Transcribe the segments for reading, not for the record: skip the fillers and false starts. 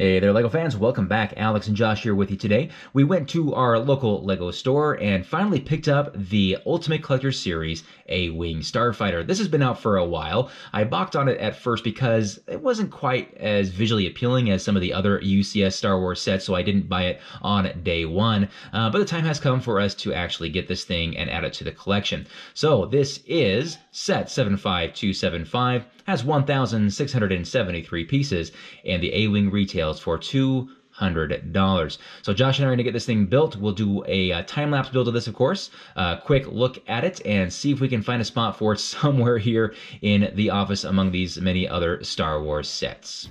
Hey there, LEGO fans. Welcome back. Alex and Josh here with you today. We went to our local LEGO store and finally picked up the Ultimate Collector Series A Wing Starfighter. This has been out for a while. I balked on it at first because it wasn't quite as visually appealing as some of the other UCS Star Wars sets, so I didn't buy it on day one. But the time has come for us to actually get this thing and add it to the collection. So this is set 75275, has 1,673 pieces, and the A-Wing retails for $200. So Josh and I are going to get this thing built. We'll do a time-lapse build of this, of course, quick look at it, and see if we can find a spot for it somewhere here in the office among these many other Star Wars sets.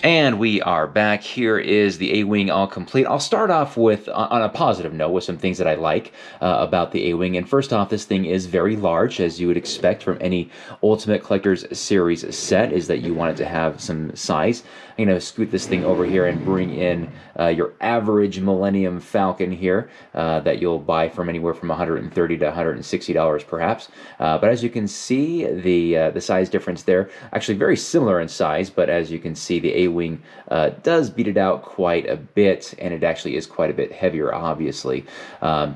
And we are back. Here is the A-Wing all complete. I'll start off with, on a positive note, with some things that I like about the A-Wing. And first off, this thing is very large, as you would expect from any Ultimate Collector's Series set, is that you want it to have some size. I'm going to scoot this thing over here and bring in your average Millennium Falcon here that you'll buy from anywhere from $130 to $160 perhaps. But as you can see, the size difference there, actually very similar in size, but as you can see, the A-Wing does beat it out quite a bit, and it actually is quite a bit heavier, obviously.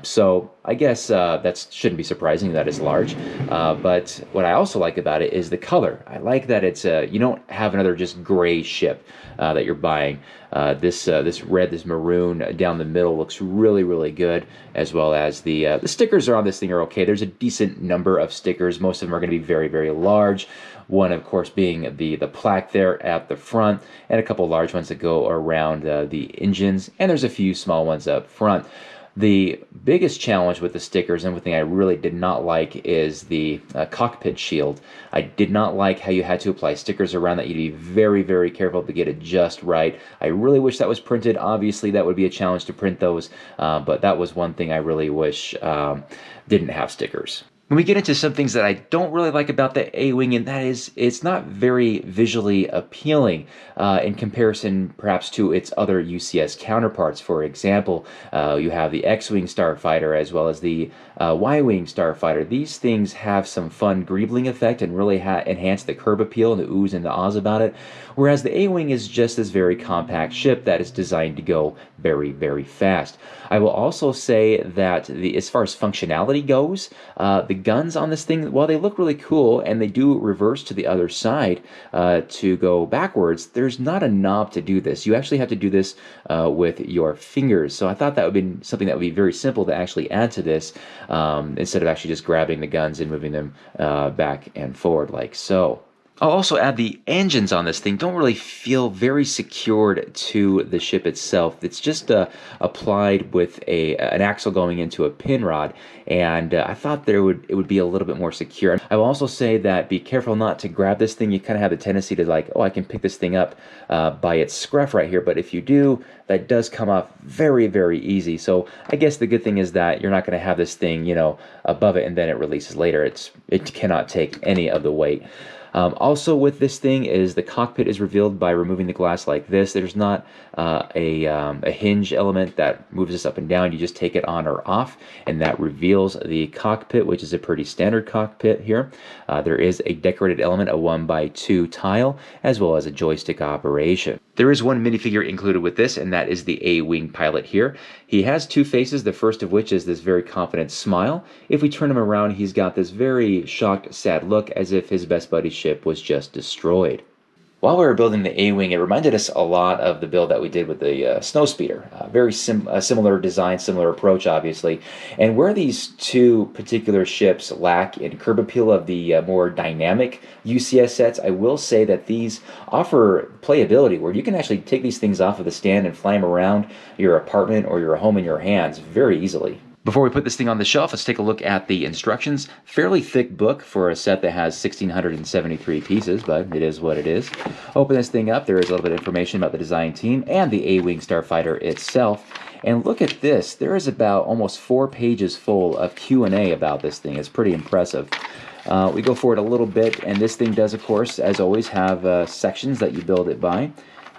So I guess that shouldn't be surprising that it's large. But what I also like about it is the color. I like that it's you don't have another just gray ship that you're buying. This red, this maroon down the middle looks really, really good, as well as the stickers on this thing are okay. There's a decent number of stickers. Most of them are going to be very, very large. One, of course, being the plaque there at the front, and a couple large ones that go around the engines, and there's a few small ones up front. The biggest challenge with the stickers, and one thing I really did not like, is the Cockpit Shield. I did not like how you had to apply stickers around that. You'd be very, very careful to get it just right. I really wish that was printed. Obviously, that would be a challenge to print those, but that was one thing I really wish didn't have stickers. When we get into some things that I don't really like about the A-Wing, and that is it's not very visually appealing in comparison perhaps to its other UCS counterparts. For example, you have the X-Wing Starfighter as well as the Y-Wing Starfighter. These things have some fun greebling effect and really enhance the curb appeal and the oohs and the ahs about it, whereas the A-Wing is just this very compact ship that is designed to go very, very fast. I will also say that as far as functionality goes, the guns on this thing, while they look really cool and they do reverse to the other side to go backwards, there's not a knob to do this. You actually have to do this with your fingers. So I thought that would be something that would be very simple to actually add to this instead of actually just grabbing the guns and moving them back and forward like so. I'll also add the engines on this thing don't really feel very secured to the ship itself. It's just applied with an axle going into a pin rod, and I thought it would be a little bit more secure. I will also say that be careful not to grab this thing. You kind of have a tendency to like, oh, I can pick this thing up by its scruff right here, but if you do, that does come off very, very easy. So I guess the good thing is that you're not going to have this thing, you know, above it and then it releases later. It cannot take any of the weight. Also with this thing is the cockpit is revealed by removing the glass like this. There's not a hinge element that moves this up and down. You just take it on or off, and that reveals the cockpit, which is a pretty standard cockpit here. There is a decorated element, a 1x2 tile, as well as a joystick operation. There is one minifigure included with this, and that is the A-Wing pilot here. He has two faces, the first of which is this very confident smile. If we turn him around, he's got this very shocked, sad look, as if his best buddy's ship was just destroyed. While we were building the A-Wing, it reminded us a lot of the build that we did with the Snowspeeder. Very similar design, similar approach, obviously. And where these two particular ships lack in curb appeal of the more dynamic UCS sets, I will say that these offer playability where you can actually take these things off of the stand and fly them around your apartment or your home in your hands very easily. Before we put this thing on the shelf, let's take a look at the instructions. Fairly thick book for a set that has 1,673 pieces, but it is what it is. Open this thing up. There is a little bit of information about the design team and the A-Wing starfighter itself. And look at this. There is about almost 4 pages full of Q&A about this thing. It's pretty impressive. We go forward a little bit, and this thing does, of course, as always, have sections that you build it by.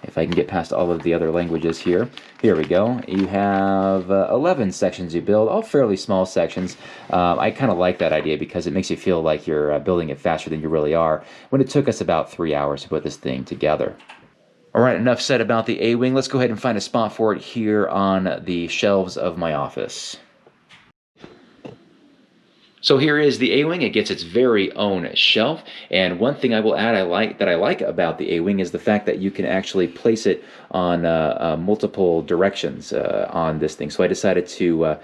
If I can get past all of the other languages here. Here we go. You have 11 sections you build, all fairly small sections. I kind of like that idea because it makes you feel like you're building it faster than you really are, when it took us about 3 hours to put this thing together. All right, enough said about the A-Wing. Let's go ahead and find a spot for it here on the shelves of my office. So here is the A-Wing. It gets its very own shelf, and one thing I will add I like about the A-Wing is the fact that you can actually place it on multiple directions on this thing. So I decided to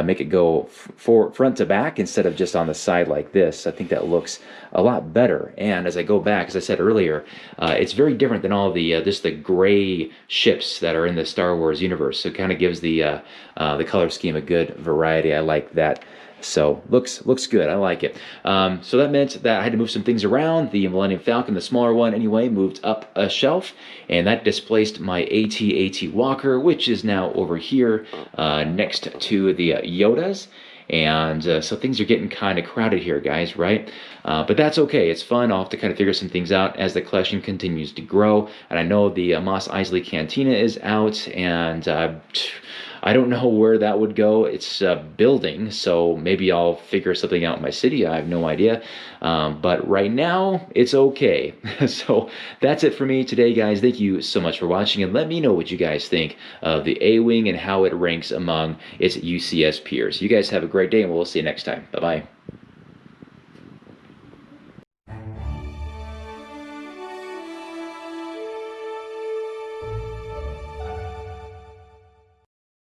make it go front to back instead of just on the side like this. I think that looks a lot better. And as I go back, as I said earlier, it's very different than all the just the gray ships that are in the Star Wars universe. So it kind of gives the color scheme a good variety. I like that. So looks good. I like it. So that meant that I had to move some things around. The Millennium Falcon, the smaller one anyway, moved up a shelf, and that displaced my AT-AT Walker, which is now over here next to the Yodas. And so things are getting kind of crowded here, guys, right? But that's okay. It's fun. I'll have to kind of figure some things out as the collection continues to grow. And I know the Mos Eisley Cantina is out, and I don't know where that would go. It's building, so maybe I'll figure something out in my city. I have no idea. But right now, it's okay. So that's it for me today, guys. Thank you so much for watching, and let me know what you guys think of the A-Wing and how it ranks among its UCS peers. You guys have a great day, and we'll see you next time. Bye-bye.